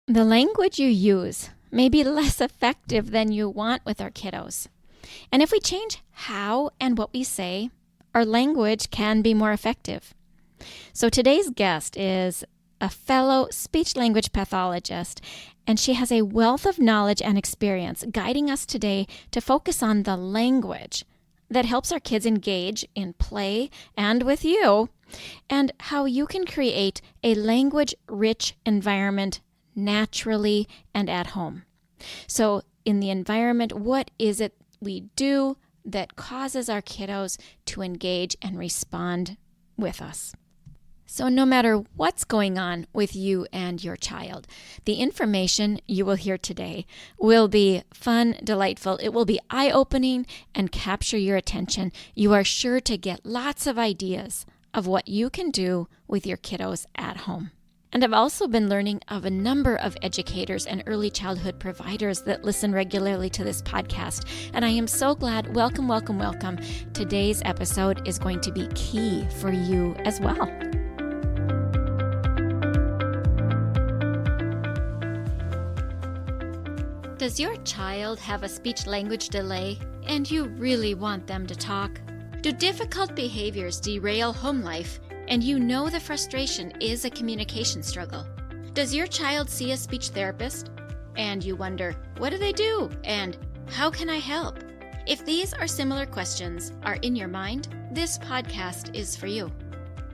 The language you use may be less effective than you want with our kiddos. And if we change how and what we say, our language can be more effective. So today's guest is a fellow speech language pathologist, and she has a wealth of knowledge and experience guiding us today to focus on the language that helps our kids engage in play and with you, and how you can create a language-rich environment naturally and at home. So in the environment, what is it we do that causes our kiddos to engage and respond with us? So no matter what's going on with you and your child, the information you will hear today will be fun, delightful. It will be eye-opening and capture your attention. You are sure to get lots of ideas of what you can do with your kiddos at home. And I've also been learning of a number of educators and early childhood providers that listen regularly to this podcast. And I am so glad. Welcome, welcome, welcome. Today's episode is going to be key for you as well. Does your child have a speech-language delay and you really want them to talk? Do difficult behaviors derail home life and you know the frustration is a communication struggle? Does your child see a speech therapist and you wonder, what do they do and how can I help? If these or similar questions are in your mind, this podcast is for you.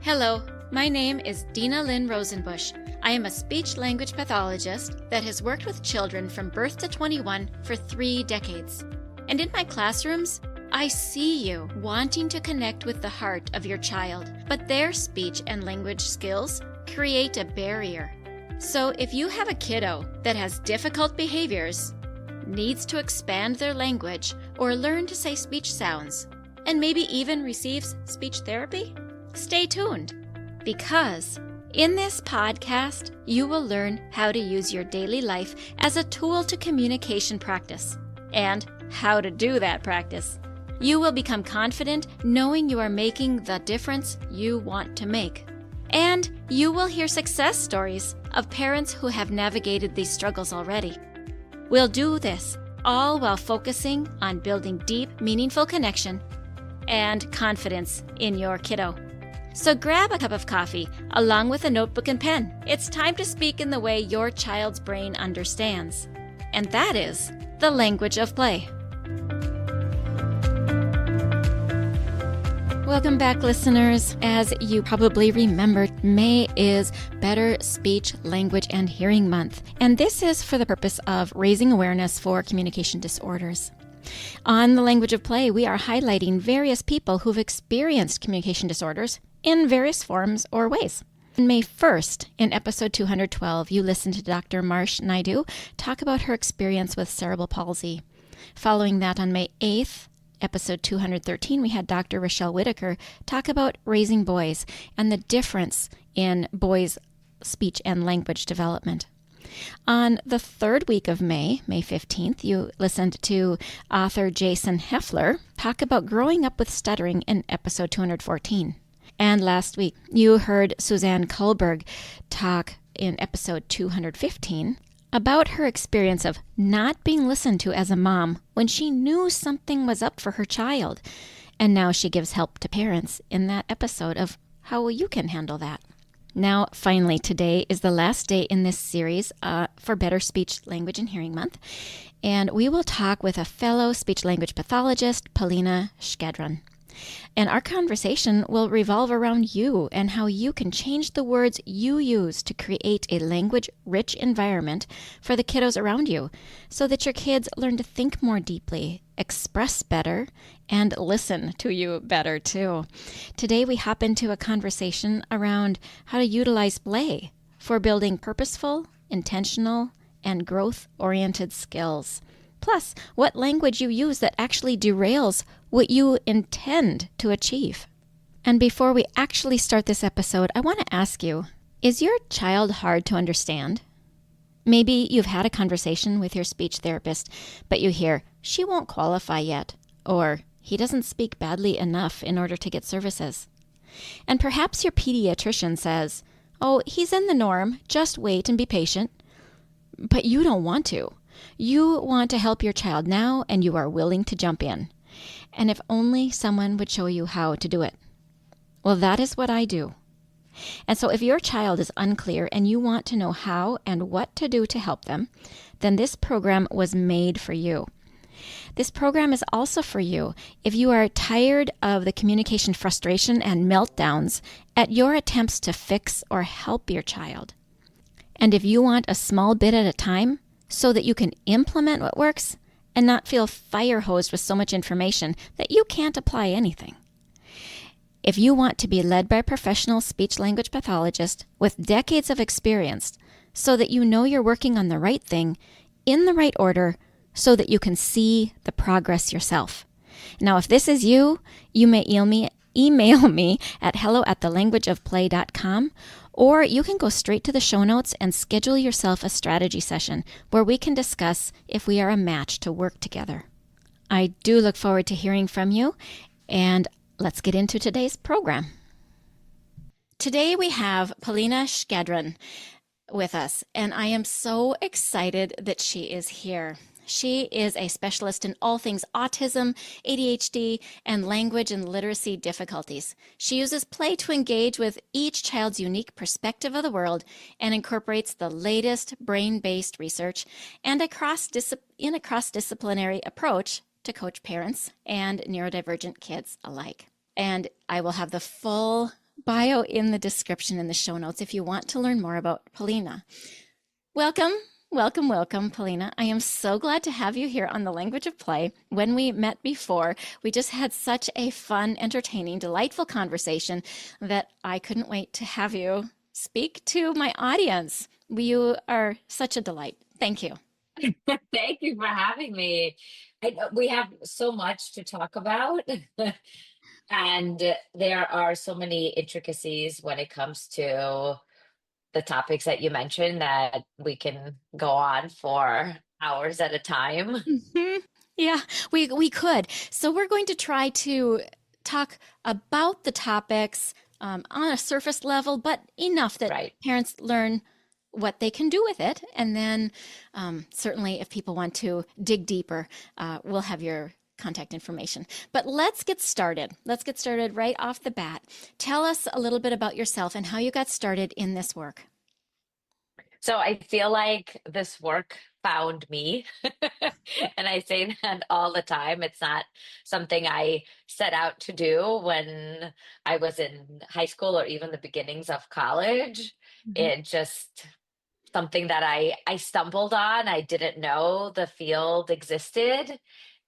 Hello, my name is Dinalynn Rosenbusch. I am a speech-language pathologist that has worked with children from birth to 21 for 3 decades. And in my classrooms, I see you wanting to connect with the heart of your child, but their speech and language skills create a barrier. So if you have a kiddo that has difficult behaviors, needs to expand their language or learn to say speech sounds, and maybe even receives speech therapy, stay tuned, because in this podcast, you will learn how to use your daily life as a tool to communication practice and how to do that practice. You will become confident knowing you are making the difference you want to make. And you will hear success stories of parents who have navigated these struggles already. We'll do this all while focusing on building deep, meaningful connection and confidence in your kiddo. So grab a cup of coffee along with a notebook and pen. It's time to speak in the way your child's brain understands. And that is the language of play. Welcome back, listeners. As you probably remember, May is Better Speech, Language, and Hearing Month. And this is for the purpose of raising awareness for communication disorders. On the language of play, we are highlighting various people who've experienced communication disorders in various forms or ways. On May 1st, in episode 212, you listened to Dr. Marsh Naidu talk about her experience with cerebral palsy. Following that, on May 8th, episode 213, we had Dr. Rochelle Whitaker talk about raising boys and the difference in boys' speech and language development. On the third week of May, May 15th, you listened to author Jason Heffler talk about growing up with stuttering in episode 214. And last week, you heard Suzanne Kohlberg talk in episode 215 about her experience of not being listened to as a mom when she knew something was up for her child. And now she gives help to parents in that episode of how you can handle that. Now, finally, today is the last day in this series for Better Speech, Language, and Hearing Month. And we will talk with a fellow speech language pathologist, Polina Shkadron. And our conversation will revolve around you and how you can change the words you use to create a language-rich environment for the kiddos around you so that your kids learn to think more deeply, express better, and listen to you better too. Today we hop into a conversation around how to utilize play for building purposeful, intentional, and growth-oriented skills. Plus, what language you use that actually derails what you intend to achieve. And before we actually start this episode, I want to ask you, is your child hard to understand? Maybe you've had a conversation with your speech therapist, but you hear, she won't qualify yet, or he doesn't speak badly enough in order to get services. And perhaps your pediatrician says, oh, he's in the norm, just wait and be patient. but you don't want to. You want to help your child now, and you are willing to jump in. And if only someone would show you how to do it. Well, that is what I do. And so if your child is unclear and you want to know how and what to do to help them, then this program was made for you. This program is also for you if you are tired of the communication frustration and meltdowns at your attempts to fix or help your child. And if you want a small bit at a time so that you can implement what works and not feel fire hosed with so much information that you can't apply anything. If you want to be led by a professional speech language pathologist with decades of experience so that you know you're working on the right thing in the right order so that you can see the progress yourself. Now, if this is you, you may email me at hello@thelanguageofplay.com, or you can go straight to the show notes and schedule yourself a strategy session where we can discuss if we are a match to work together. I do look forward to hearing from you, and let's get into today's program. Today we have Polina Shkadron with us, and I am so excited that she is here. She is a specialist in all things autism, ADHD, and language and literacy difficulties. She uses play to engage with each child's unique perspective of the world and incorporates the latest brain-based research and in a cross-disciplinary approach to coach parents and neurodivergent kids alike. And I will have the full bio in the description in the show notes if you want to learn more about Polina. Welcome, Polina. I am so glad to have you here on The Language of Play. When we met before, we just had such a fun, entertaining, delightful conversation that I couldn't wait to have you speak to my audience. You are such a delight. Thank you. Thank you for having me. We have so much to talk about, and there are so many intricacies when it comes to the topics that you mentioned that we can go on for hours at a time. Mm-hmm. Yeah, we could. So we're going to try to talk about the topics on a surface level, but enough that Right. parents learn what they can do with it. And then certainly if people want to dig deeper, we'll have your contact information. But let's get started. Let's get started right off the bat. Tell us a little bit about yourself and how you got started in this work. So I feel like this work found me. And I say that all the time. It's not something I set out to do when I was in high school or even the beginnings of college. Mhm. It just something that I stumbled on. I didn't know the field existed.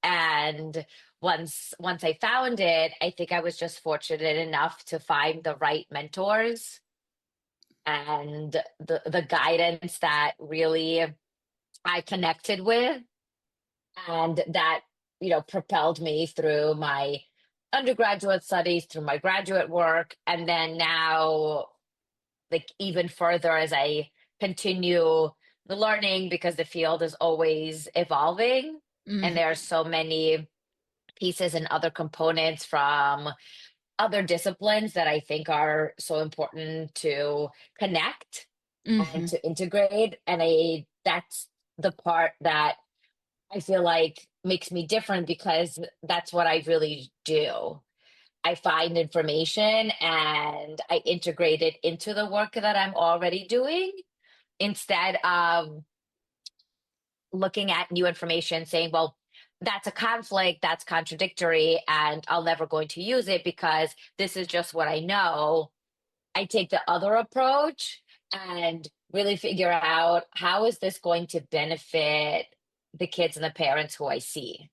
And once I found it, I think I was just fortunate enough to find the right mentors and the guidance that really I connected with, and that propelled me through my undergraduate studies, through my graduate work, and then now, like, even further as I continue the learning, because the field is always evolving and there are Mhm. so many pieces and other components from other disciplines that I think are so important to connect and Mhm. to integrate. And that's the part that I feel like makes me different, because that's what I really do. I find information and I integrate it into the work that I'm already doing, instead of looking at new information saying, well, that's a conflict, that's contradictory, and I'll never going to use it because this is just what I know. I take the other approach and really figure out, how is this going to benefit the kids and the parents who I see.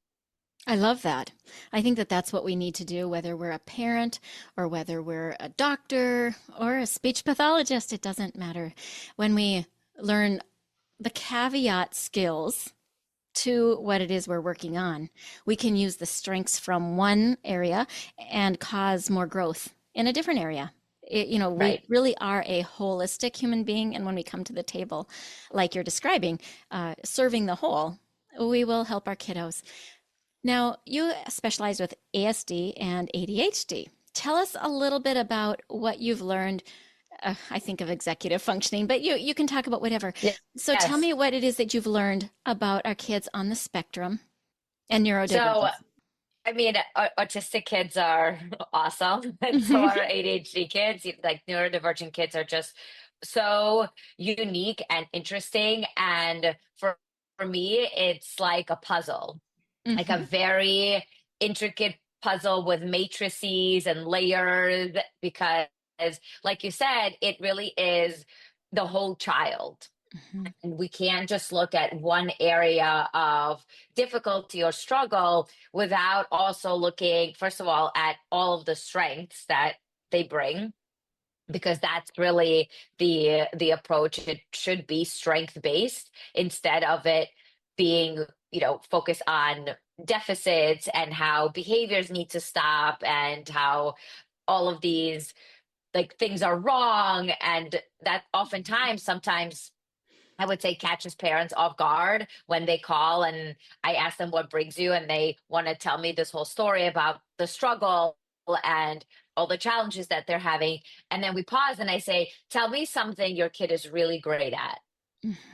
I love that. I think that that's what we need to do, whether we're a parent or whether we're a doctor or a speech pathologist, it doesn't matter. When we learn the caveat skills to what it is we're working on, we can use the strengths from one area and cause more growth in a different area. We Right. really are a holistic human being. And when we come to the table, like you're describing, serving the whole, we will help our kiddos. Now, you specialize with ASD and ADHD. Tell us a little bit about what you've learned I think of executive functioning, but you can talk about whatever. So tell Yes. me what it is that you've learned about our kids on the spectrum and So, neurodivergence. I mean, autistic kids are awesome, and so Hmm. are ADHD kids. Like neurodivergent kids are just so unique and interesting. And for me, it's like a puzzle, like a Hmm. very intricate puzzle with matrices and layers, because, like you said, it really is the whole child. Hmm. And we can't just look at one area of difficulty or struggle without also looking, first of all, at all of the strengths that they bring, because that's really the approach. It should be strength based instead of it being, focused on deficits and how behaviors need to stop and how all of these like things are wrong. And that oftentimes, sometimes I would say, catches parents off guard when they call and I ask them what brings you, and they want to tell me this whole story about the struggle and all the challenges that they're having. And then we pause and I say, tell me something your kid is really great at.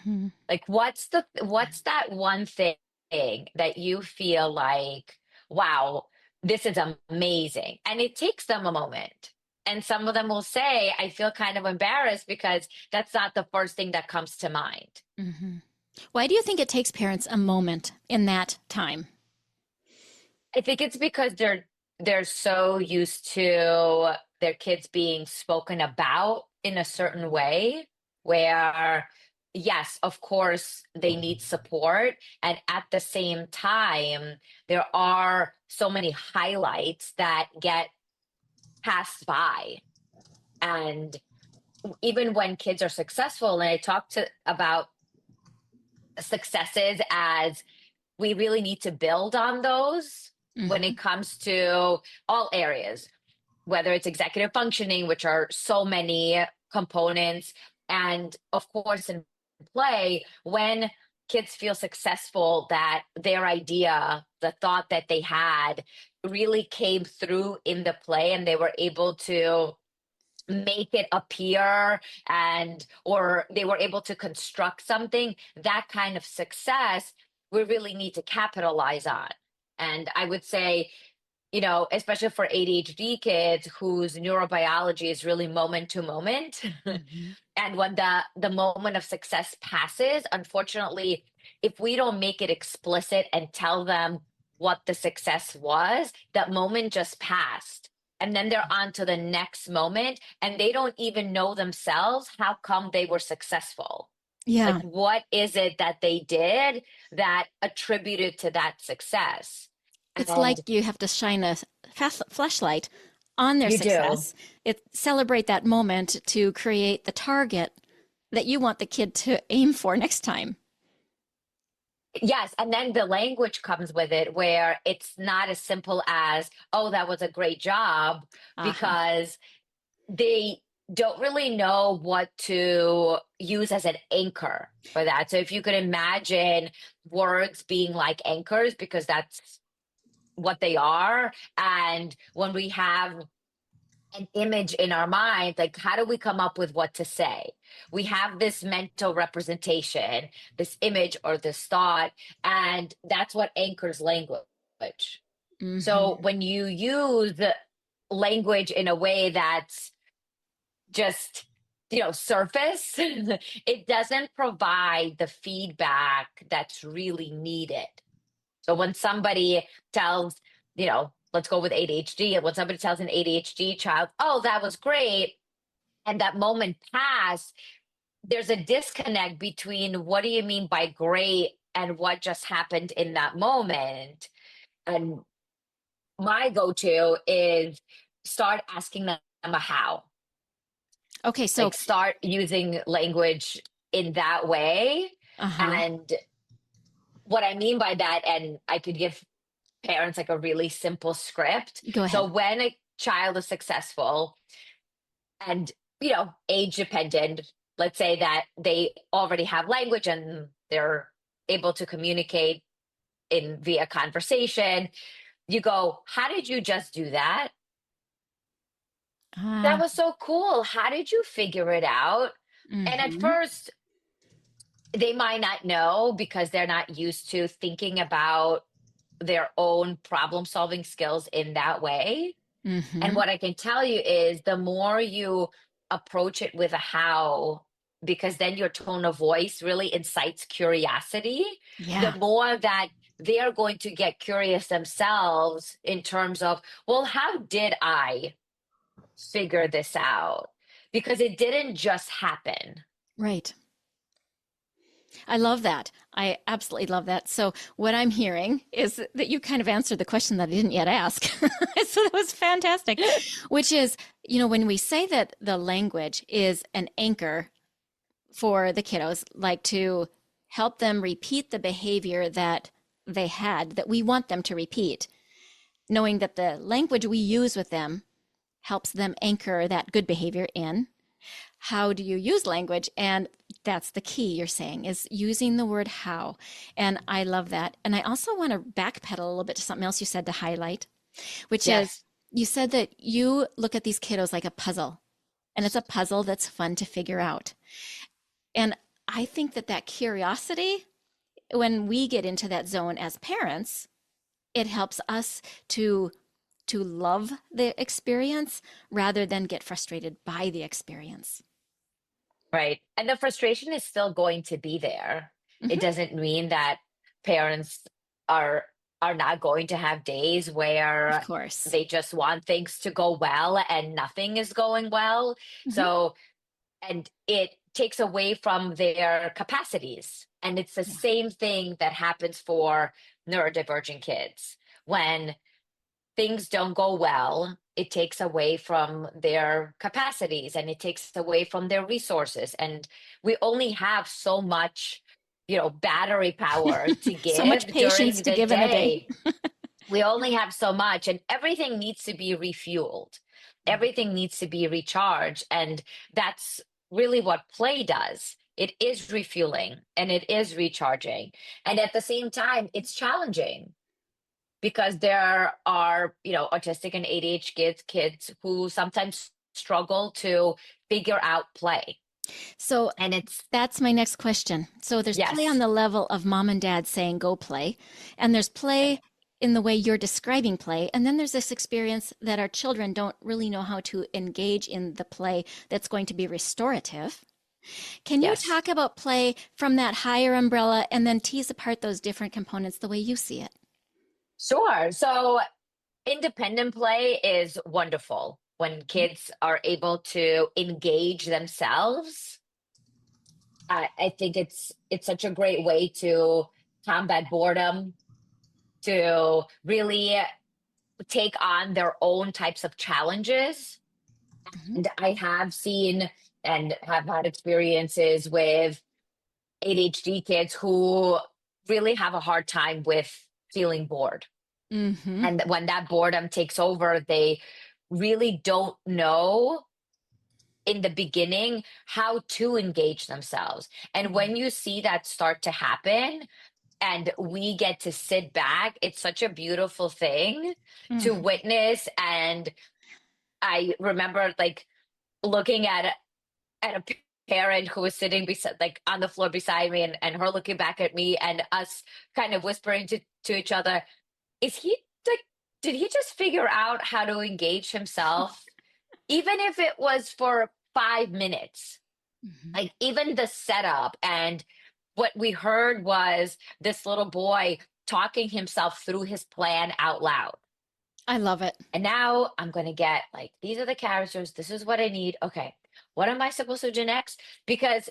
Hmm. Like, what's that one thing that you feel like, wow, this is amazing? And it takes them a moment. And some of them will say, I feel kind of embarrassed because that's not the first thing that comes to mind. Hmm. Why do you think it takes parents a moment in that time? I think it's because they're so used to their kids being spoken about in a certain way where, yes, of course they need support, and at the same time there are so many highlights that get passed by. And even when kids are successful, and I talk to about successes as we really need to build on those when Hmm. it comes to all areas, whether it's executive functioning, which are so many components, and of course, in play, when kids feel successful, that their idea, the thought that they had, really came through in the play and they were able to make it appear, and or they were able to construct something, that kind of success we really need to capitalize on. And I would say, especially for ADHD kids whose neurobiology is really moment to moment. Hmm. And when the moment of success passes, unfortunately, if we don't make it explicit and tell them what the success was, that moment just passed. And then they're on to the next moment and they don't even know themselves how come they were successlight. Yeah, Like, what is it that they did that attributed to that success? it's And like you have to shine a flashlight on their you do. success. It celebrate that moment to create the target that you want the kid to aim for next time. Yes, and then the language comes with it where it's not as simple as, oh, that was a great job, Uh-huh. because they don't really know what to use as an anchor for that. So if you could imagine words being like anchors, because that's what they are. And when we have an image in our mind, like, how do we come up with what to say? We have this mental representation, this image or this thought, and that's what anchors language. Hmm. So when you use the language in a way that's just, surface, it doesn't provide the feedback that's really needed. So when somebody tells, let's go with ADHD, and when somebody tells an ADHD child, oh, that was great, and that moment passed, there's a disconnect between what do you mean by great and what just happened in that moment. And my go to is start asking them a how, Okay, so like start using language in that way. uh-huh. And what I mean by that, and I could give parents like a really simple script. Go So ahead. when a child is successful and, age dependent, let's say that they already have language and they're able to communicate in via conversation, you go, how did you just do that? That Ah, was so cool. How did you figure it out? And at mm-hmm. first, they might not know because they're not used to thinking about their own problem solving skills in that way. And Mm-hmm. what I can tell you is the more you approach it with a how, because then your tone of voice really incites curiosity, the Yeah, more that they are going to get curious themselves in terms of, well, how did I figure this out? Because it didn't just happen. right. I love that. I absolutely love that. So, what I'm hearing is that you kind of answered the question that I didn't yet ask. So, that was fantastic, which is, when we say that the language is an anchor for the kiddos, like to help them repeat the behavior that they had, that we want them to repeat, knowing that the language we use with them helps them anchor that good behavior in. How do you use language? And that's the key you're saying is using the word how. And I love that. And I also want to backpedal a little bit to something else you said to highlight, which is Yes. you said that you look at these kiddos like a puzzle, and it's a puzzle that's fun to figure out. And I think that that curiosity, when we get into that zone as parents, it helps us to love the experience rather than get frustrated by the experience. Right. And the frustration is still going to be there. It Hmm. doesn't mean that parents are are not going to have days Of where course. they just want things to go well and nothing is going well. Hmm. So, and it takes away from their capacities. And it's the Yeah. same thing that happens for neurodivergent kids. When things don't go well, it takes away from their capacities and it takes away from their resources. And we only have so much, battery power to So much give patience during to the give in a day. day. We only have so much, and everything needs to be refueled. Everything needs to be recharged. And that's really what play does. It is refueling and it is recharging. And at the same time, it's challenging because there are, autistic and ADHD kids who sometimes struggle to figure out play. So And it's, that's my next question. So there's play on yes, the level of mom and dad saying go play, and there's play right. in the way you're describing play, and then there's this experience that our children don't really know how to engage in the play that's going to be restorative. Can you Yes, talk about play from that higher umbrella and then tease apart those different components the way you see it? sure. So independent play is wonderful when kids are able to engage themselves. I think it's such a great way to combat boredom, to really take on their own types of challenges. Mhm. And I have seen and have had experiences with ADHD kids who really have a hard time with feeling bored. Mhm. And when that boredom takes over, they really don't know in the beginning how to engage themselves. And when you see that start to happen, and we get to sit back, it's such a beautiful thing to Mhm. witness. And I remember like looking at a parent who was sitting beside, like on the floor beside me, and her looking back at me, and us kind of whispering to each other, is he like, did he just figure out how to engage himself? Even if it was for 5 minutes, Mhm. like even the setup. And what we heard was this little boy talking himself through his plan out loud. I love it. And now I'm going to get like, these are the characters. This is what I need. Okay. What am I supposed to do next? Because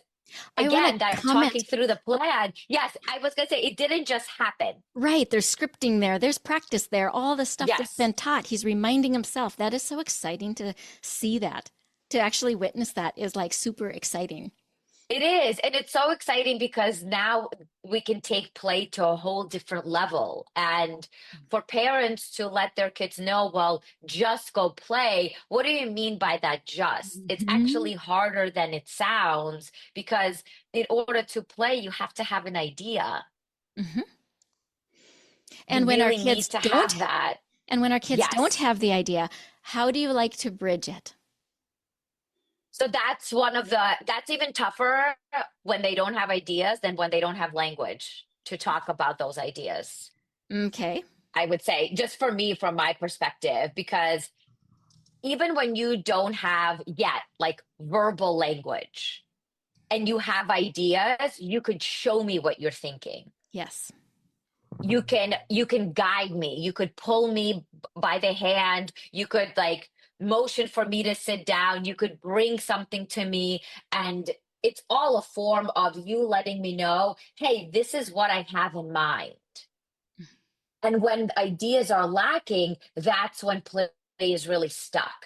I want to again, that talking comment. through the plan. Yes, I was going to say it didn't just happen. Right, there's scripting there, there's practice there, all the stuff that's Yes. been taught. He's reminding himself. That is so exciting to see that. To actually witness that is like super exciting. It is. And it's so exciting because now we can take play to a whole different level. And for parents to let their kids know, well, just go play. What do you mean by that just? It's Mhm. actually harder than it sounds because in order to play, you have to have an idea. Mhm. You And when our really kids need to don't have that. and when our kids don't Yes. have the idea, how do you like to bridge it? So that's even tougher when they don't have ideas than when they don't have language to talk about those ideas. Okay. I would say, just for me, from my perspective, because even when you don't have yet like verbal language and you have ideas, you could show me what you're thinking. Yes. You can guide me. You could pull me by the hand. You could like motion for me to sit down. You could bring something to me, and it's all a form of you letting me know, hey, this is what I have in mind. And when ideas are lacking, that's when play is really stuck.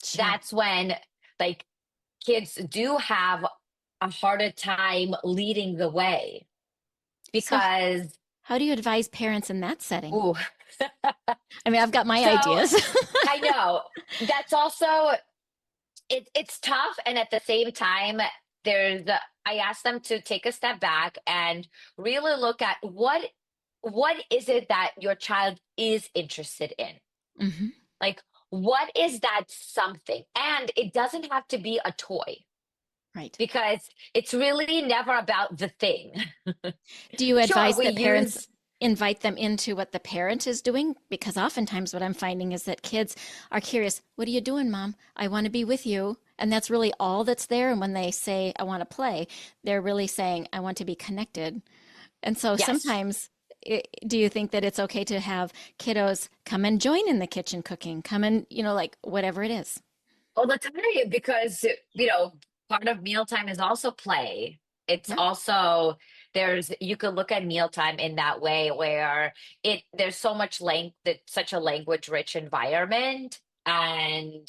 Sure. That's when like kids do have a harder time leading the way So, because, how do you advise parents in that setting? ooh. I mean, I've got my So ideas. I know that's also it's tough, and at the same time, I ask them to take a step back and really look at what is it that your child is interested in. Hmm. Like, what is that something? And it doesn't have to be a toy Right. because it's really never about the thing. Do you Sure, advise we that parents use invite them into what the parent is doing? Because oftentimes what I'm finding is that kids are curious, what are you doing, mom? I want to be with you. And that's really all that's there. And when they say, I want to play, they're really saying, I want to be connected. And so yes, sometimes, do you think that it's okay to have kiddos come and join in the kitchen cooking, come and, like whatever it is? all the time because part of mealtime is also play. It's Yeah. also there's you could look at mealtime in that way where it there's so much that's such a language rich environment, and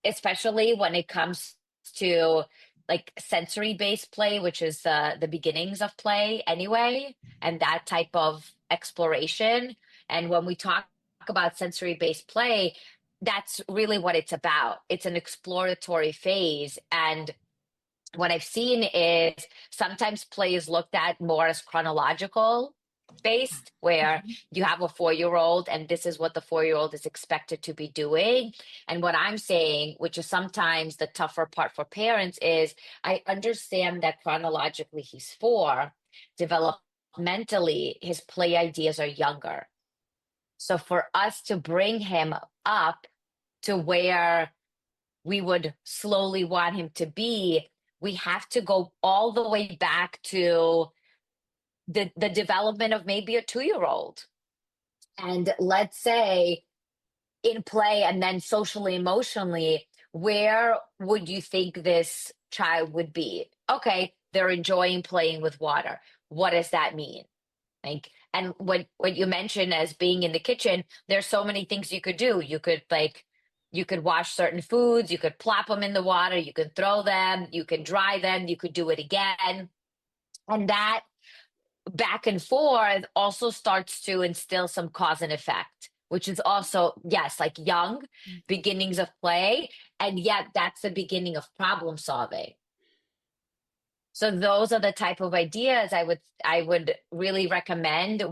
especially when it comes to like sensory based play, which is the beginnings of play anyway, and that type of exploration. And when we talk about sensory based play, that's really what it's about. It's an exploratory phase. And what I've seen is sometimes play is looked at more as chronological based, where Mhm. you have a 4 year old and this is what the 4 year old is expected to be doing. And what I'm saying, which is sometimes the tougher part for parents, is I understand that chronologically he's 4, developmentally, his play ideas are younger. So for us to bring him up to where we would slowly want him to be, we have to go all the way back to the development of maybe a 2 year old. And let's say in play and then socially, emotionally, where would you think this child would be? Okay, they're enjoying playing with water. What does that mean? Like, and what you mentioned as being in the kitchen, there's so many things you could do. You could wash certain foods, you could plop them in the water, you could throw them, you can dry them, you could do it again. And that back and forth also starts to instill some cause and effect, which is also, yes, like young beginnings of play. And yet that's the beginning of problem solving. So those are the type of ideas I would really recommend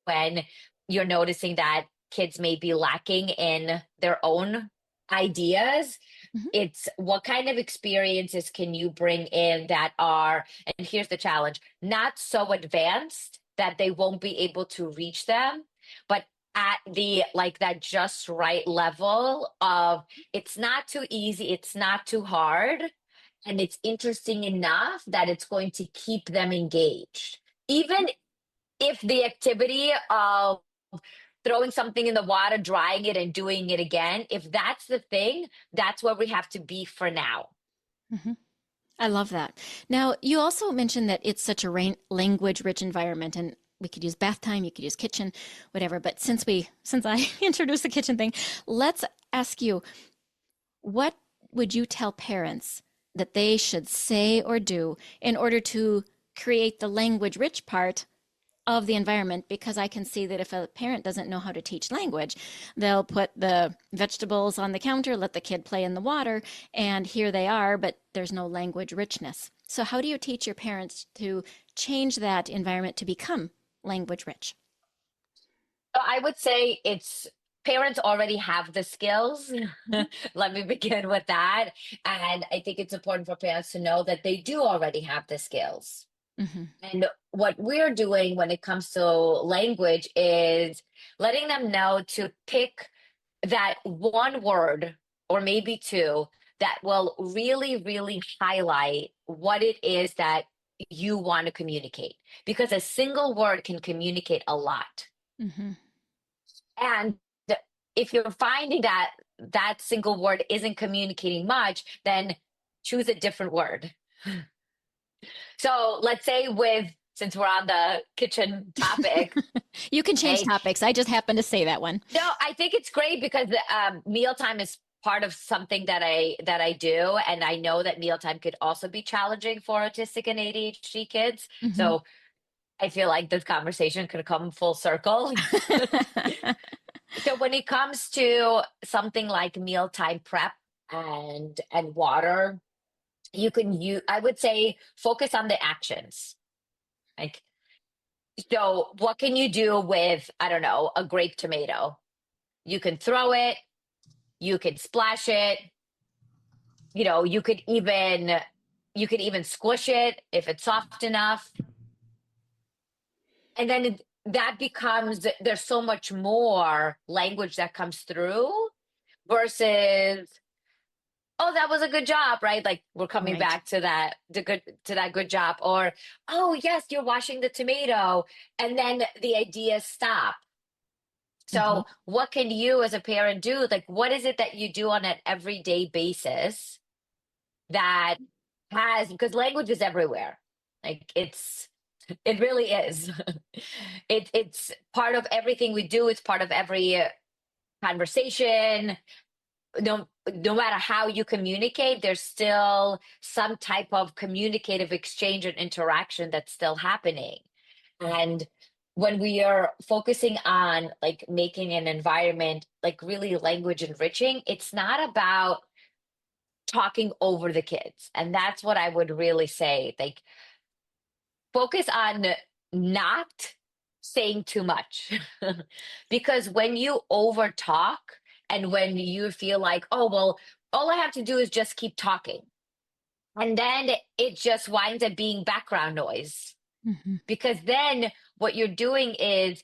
when you're noticing that kids may be lacking in their own ideas. Mhm. It's what kind of experiences can you bring in that are, and here's the challenge, not so advanced that they won't be able to reach them, but at the like that just right level of it's not too easy, it's not too hard, and it's interesting enough that it's going to keep them engaged. Even if the activity of throwing something in the water, drying it, and doing it again, if that's the thing, that's where we have to be for now. Mhm. I love that. Now, you also mentioned that it's such a language rich environment, and we could use bath time, you could use kitchen, whatever. But since I introduced the kitchen thing, let's ask you, what would you tell parents that they should say or do in order to create the language rich part of the environment? Because I can see that if a parent doesn't know how to teach language, they'll put the vegetables on the counter, let the kid play in the water, and here they are, but there's no language richness. So, how do you teach your parents to change that environment to become language rich? So I would say it's parents already have the skills. Mhm. Let me begin with that. And I think it's important for parents to know that they do already have the skills. Mhm. And what we're doing when it comes to language is letting them know to pick that one word or maybe two that will really, really highlight what it is that you want to communicate. Because a single word can communicate a lot. Mhm. And if you're finding that that single word isn't communicating much, then choose a different word. So let's say since we're on the kitchen topic, You can change right? topics. I just happened to say that one. No, I think it's great because mealtime is part of something that I do, and I know that mealtime could also be challenging for autistic and ADHD kids. Mhm. So I feel like this conversation could come full circle. So when it comes to something like mealtime prep and water, I would say focus on the actions. Like, so what can you do with, I don't know, a grape tomato? You can throw it, you can splash it, you could even squish it if it's soft enough. And then that becomes, there's so much more language that comes through versus, oh, that was a good job, right? Like we're coming Right. back to that good job. Or, oh yes, you're washing the tomato. And then the ideas stop. Mhm. So what can you as a parent do? Like, what is it that you do on an everyday basis that because language is everywhere. Like it really is. It's part of everything we do. It's part of every conversation. No matter how you communicate, there's still some type of communicative exchange and interaction that's still happening. And when we are focusing on like making an environment like really language enriching, it's not about talking over the kids. And that's what I would really say. Like, focus on not saying too much. Because when you over talk and when you feel like, oh, well, all I have to do is just keep talking. And then it just winds up being background noise. Mhm. Because then what you're doing is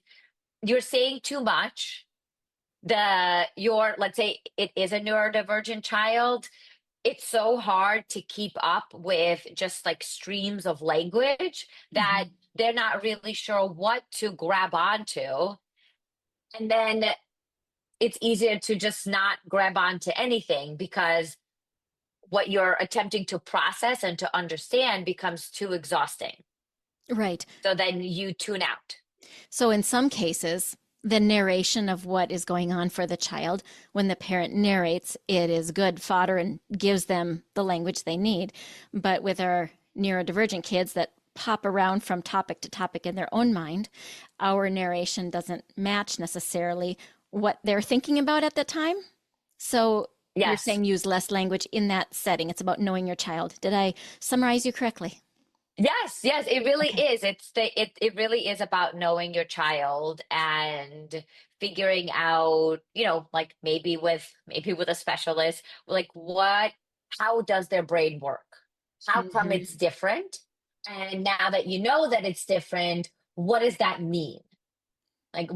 you're saying too much. Let's say it is a neurodivergent child, it's so hard to keep up with just like streams of language that Mhm. they're not really sure what to grab onto. And then it's easier to just not grab onto anything because what you're attempting to process and to understand becomes too exhausting. Right. So then you tune out. So, in some cases, the narration of what is going on for the child, when the parent narrates, it is good fodder and gives them the language they need. But with our neurodivergent kids that pop around from topic to topic in their own mind, our narration doesn't match necessarily what they're thinking about at the time. So, you're Yes. saying use less language in that setting. It's about knowing your child. Did I summarize you correctly? Yes, yes, it really Okay. is. It really is about knowing your child and figuring out, like maybe with a specialist, like how does their brain work? How come Mhm. it's different? And now that you know that it's different, what does that mean? Like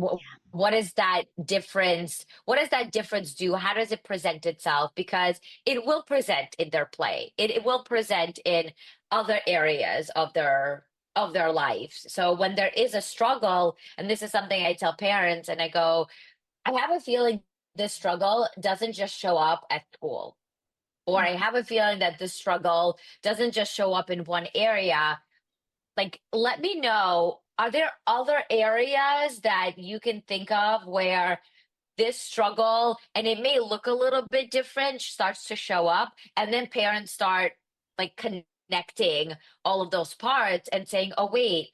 what is that difference? What does that difference do? How does it present itself? Because it will present in their play. It will present in other areas of their lives. So when there is a struggle, and this is something I tell parents, and I go, I have a feeling this struggle doesn't just show up at school. Or I have a feeling that this struggle doesn't just show up in one area. Like, let me know, are there other areas that you can think of where this struggle, and it may look a little bit different, starts to show up, and then parents start like connecting all of those parts and saying, oh wait,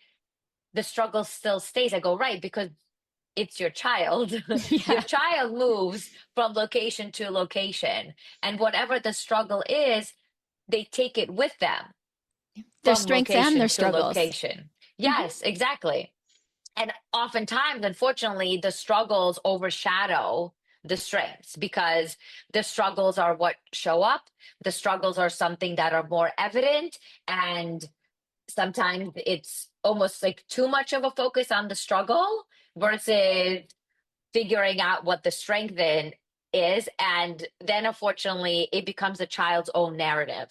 the struggle still stays. I go, right, because it's your child. Your Yeah. child moves from location to location, and whatever the struggle is, they take it with them Their from strengths and location their to struggles. location. Mhm. Yes, exactly. And oftentimes, unfortunately, the struggles overshadow the strengths, because the struggles are what show up. The struggles are something that are more evident, and sometimes it's almost like too much of a focus on the struggle versus figuring out what the strength in is. And then unfortunately it becomes a child's own narrative.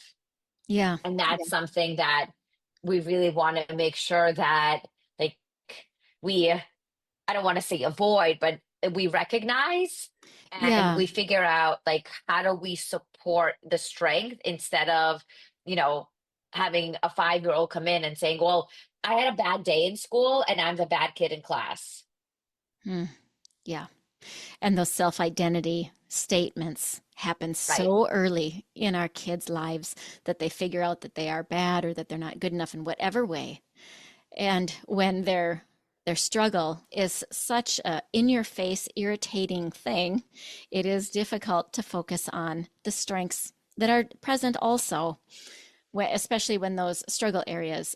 Yeah. And Yeah. that's something that we really want to make sure that, like, we, I don't want to say avoid, but we recognize and Yeah. we figure out, like, how do we support the strength instead of, you know, having a 5-year-old come in and saying, well, I had a bad day in school and I'm the bad kid in class. Hmm. Yeah. And those self identity statements happen Right. so early in our kids' lives that they figure out that they are bad or that they're not good enough in whatever way. And when their struggle is such a in your face irritating thing, it is difficult to focus on the strengths that are present also, especially when those struggle areas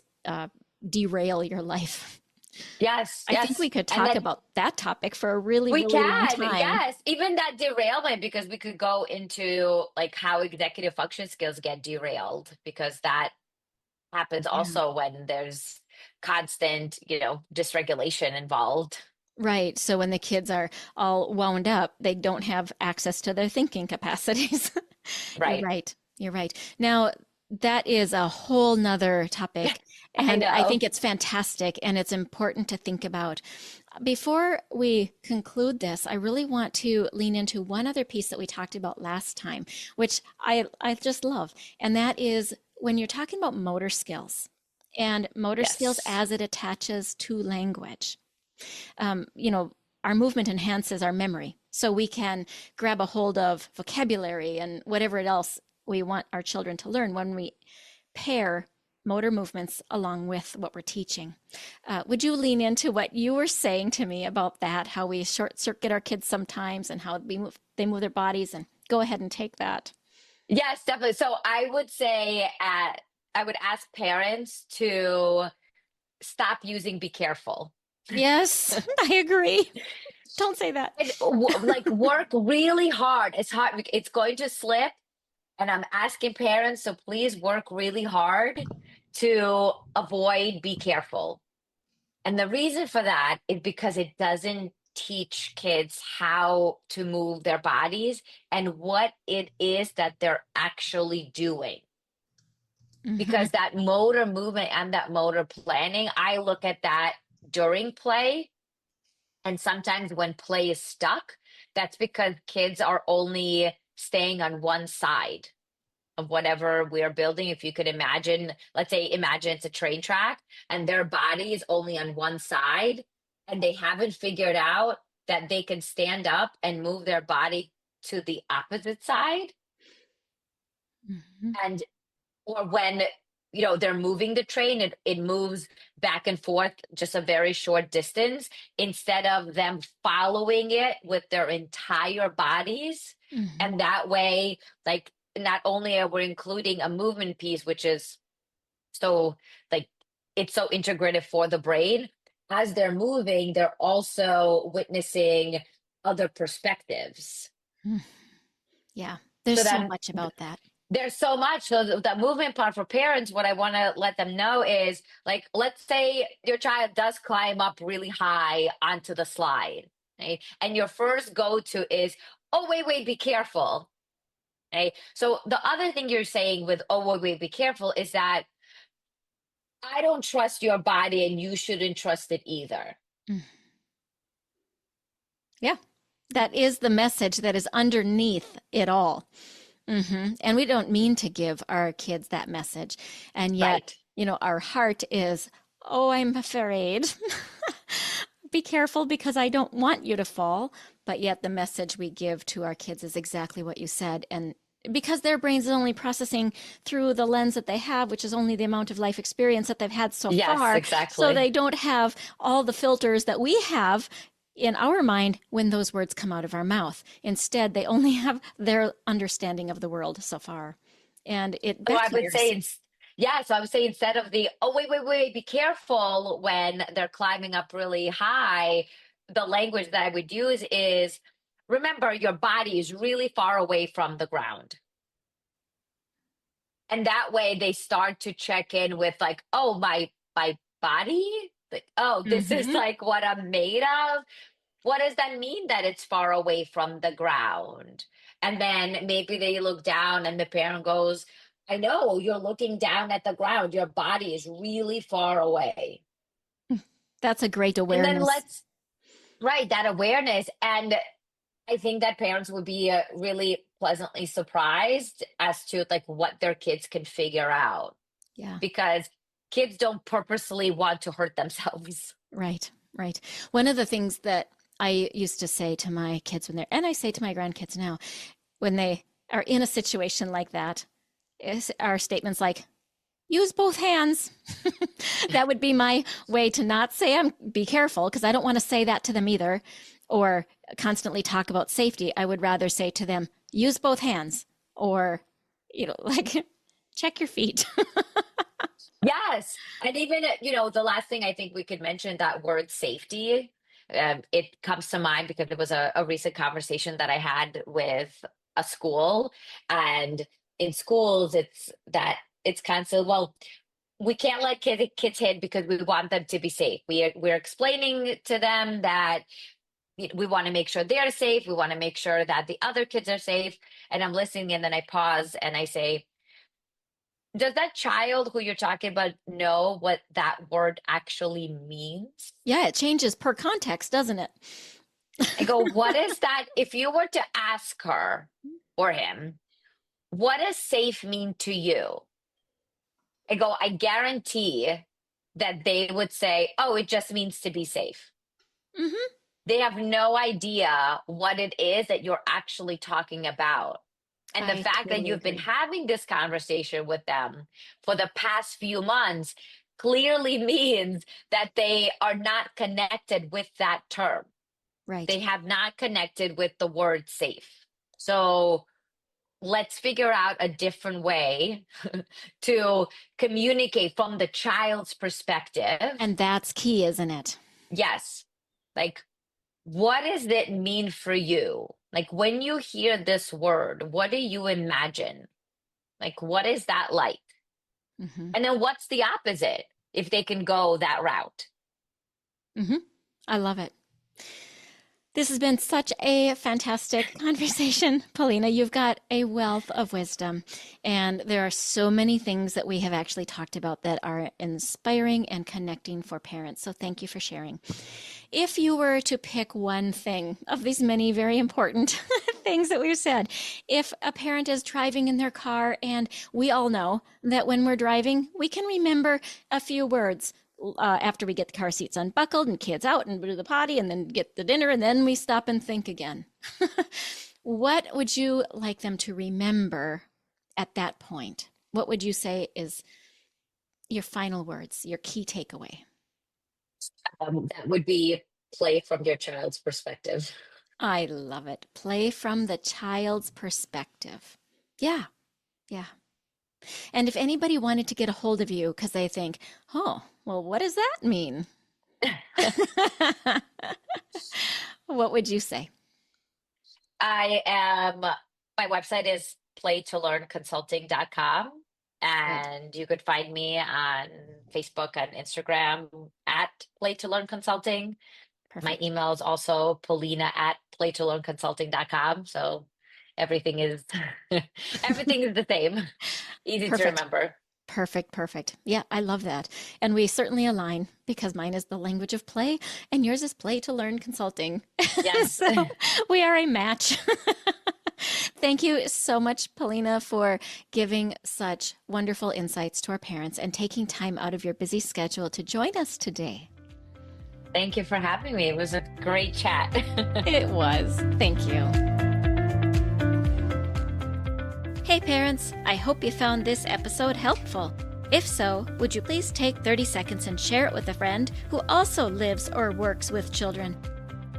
derail your life. Yes, I think we yes. could And talk that about that topic for a really, we really long can, time. yes, even that derailment, because we could go into like how executive function skills get derailed, because that happens Yeah. also when there's constant, dysregulation involved. Right. So when the kids are all wound up, they don't have access to their thinking capacities. You're Right. right. You're right. Now, that is a whole nother topic. I And I know. think it's fantastic and it's important to think about. Before we conclude this, I really want to lean into one other piece that we talked about last time, which I just love. And that is when you're talking about motor skills and motor skills Yes. as it attaches to language. You know, our movement enhances our memory. So we can grab a hold of vocabulary and whatever else we want our children to learn when we pair motor movements along with what we're teaching. Would you lean into what you were saying to me about that, how we short circuit our kids sometimes and how they move their bodies, and go ahead and take that? Yes, definitely. So I would say I would ask parents to stop using be careful. Yes, I agree. Don't say that. And like, work really hard. It's hard. It's going to slip. And I'm asking parents to please work really hard to avoid be careful. And the reason for that is because it doesn't teach kids how to move their bodies and what it is that they're actually doing. Hmm. Because that motor movement and that motor planning, I look at that during play. And sometimes when play is stuck, that's because kids are only staying on one side of whatever we're building. If you could imagine, let's say, imagine it's a train track and their body is only on one side, and they haven't figured out that they can stand up and move their body to the opposite side. Hmm. And or when they're moving the train, it moves back and forth just a very short distance, instead of them following it with their entire bodies. Hmm. And that way, like, not only are we including a movement piece, which is so, like, it's so integrative for the brain, as they're moving they're also witnessing other perspectives. Yeah, there's So so that much about that. there's so much. So the movement part for parents, what I want to let them know is, like, let's say your child does climb up really high onto the slide, right? And your first go-to is, oh, wait, be careful. Okay. So the other thing you're saying with, oh, wait, be careful, is that I don't trust your body and you shouldn't trust it either. Mm. Yeah, that is the message that is underneath it all. And we don't mean to give our kids that message. And yet, Right. our heart is, oh, I'm afraid. Be careful because I don't want you to fall. But yet, the message we give to our kids is exactly what you said. And because their brains are only processing through the lens that they have, which is only the amount of life experience that they've had so Yes, far. So exactly. they don't have all the filters that we have in our mind when those words come out of our mouth. Instead, they only have their understanding of the world so far. And it So I would say, backfires. yeah, so I would say, instead of the, oh, wait, be careful when they're climbing up really high, the language that I would use is, remember, your body is really far away from the ground. And that way they start to check in with like, oh, my body? Like, oh, this is Mm-hmm. like what I'm made of. What does that mean that it's far away from the ground? And then maybe they look down and the parent goes, I know you're looking down at the ground. Your body is really far away. That's a great And then awareness. let's, right, that awareness. And I think that parents would be really pleasantly surprised as to like what their kids can figure out, Yeah, because kids don't purposely want to hurt themselves. right, right. One of the things that I used to say to my kids when they're, and I say to my grandkids now, when they are in a situation like that, are statements like, use both hands. That would be my way to not say, be careful, because I don't want to say that to them either, or constantly talk about safety. I would rather say to them, use both hands, or, like, check your feet. Yes. And even, the last thing I think we could mention, that word safety, it comes to mind because it was a recent conversation that I had with a school. And in schools, it's kind of, well, we can't let kids hit because we want them to be safe. We're explaining to them that we want to make sure they're safe. We want to make sure that the other kids are safe. And I'm listening, and then I pause and I say, does that child who you're talking about know what that word actually means? Yeah, it changes per context, doesn't it? I go, what is that? If you were to ask her or him, what does safe mean to you? I go, I guarantee that they would say, oh, it just means to be safe. Mm-hmm. They have no idea what it is that you're actually talking about. And the I fact that totally you've been agree. having this conversation with them for the past few months clearly means that they are not connected with that term. Right. They have not connected with the word safe. So let's figure out a different way to communicate from the child's perspective. And that's key, isn't it? Yes. Like, what does it mean for you? Like, when you hear this word, what do you imagine? Like, what is that like? Mm-hmm. And then what's the opposite if they can go that route? Mm-hmm. I love it. This has been such a fantastic conversation, Polina. You've got a wealth of wisdom, and there are so many things that we have actually talked about that are inspiring and connecting for parents. So thank you for sharing. If you were to pick one thing of these many very important things that we've said, if a parent is driving in their car, and we all know that when we're driving, we can remember a few words after we get the car seats unbuckled and kids out and do the potty and then get the dinner, and then we stop and think again. What would you like them to remember at that point? What would you say is your final words, your key takeaway? That would be play from your child's perspective. I love it. Play from the child's perspective. Yeah, yeah. And if anybody wanted to get a hold of you because they think, oh, well, what does that mean? What would you say? My website is playtolearnconsulting.com. Great. And you could find me on Facebook and Instagram at Play to Learn Consulting. My Perfect. email is also Polina at playtolearnconsulting.com. So everything is everything is the same. Easy to Perfect. remember. Perfect. Perfect. Yeah, I love that. And we certainly align because mine is the language of play and yours is play to learn consulting. Yes. So we are a match. Thank you so much, Polina, for giving such wonderful insights to our parents and taking time out of your busy schedule to join us today. Thank you for having me. It was a great chat. It was. Thank you. Hey parents, I hope you found this episode helpful. If so, would you please take 30 seconds and share it with a friend who also lives or works with children?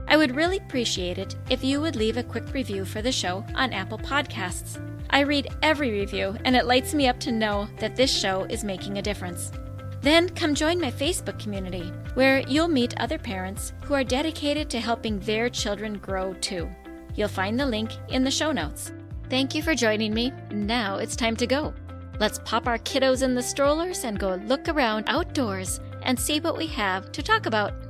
I would really appreciate it if you would leave a quick review for the show on Apple Podcasts. I read every review, and it lights me up to know that this show is making a difference. Then come join my Facebook community, where you'll meet other parents who are dedicated to helping their children grow too. You'll find the link in the show notes. Thank you for joining me. Now it's time to go. Let's pop our kiddos in the strollers and go look around outdoors and see what we have to talk about.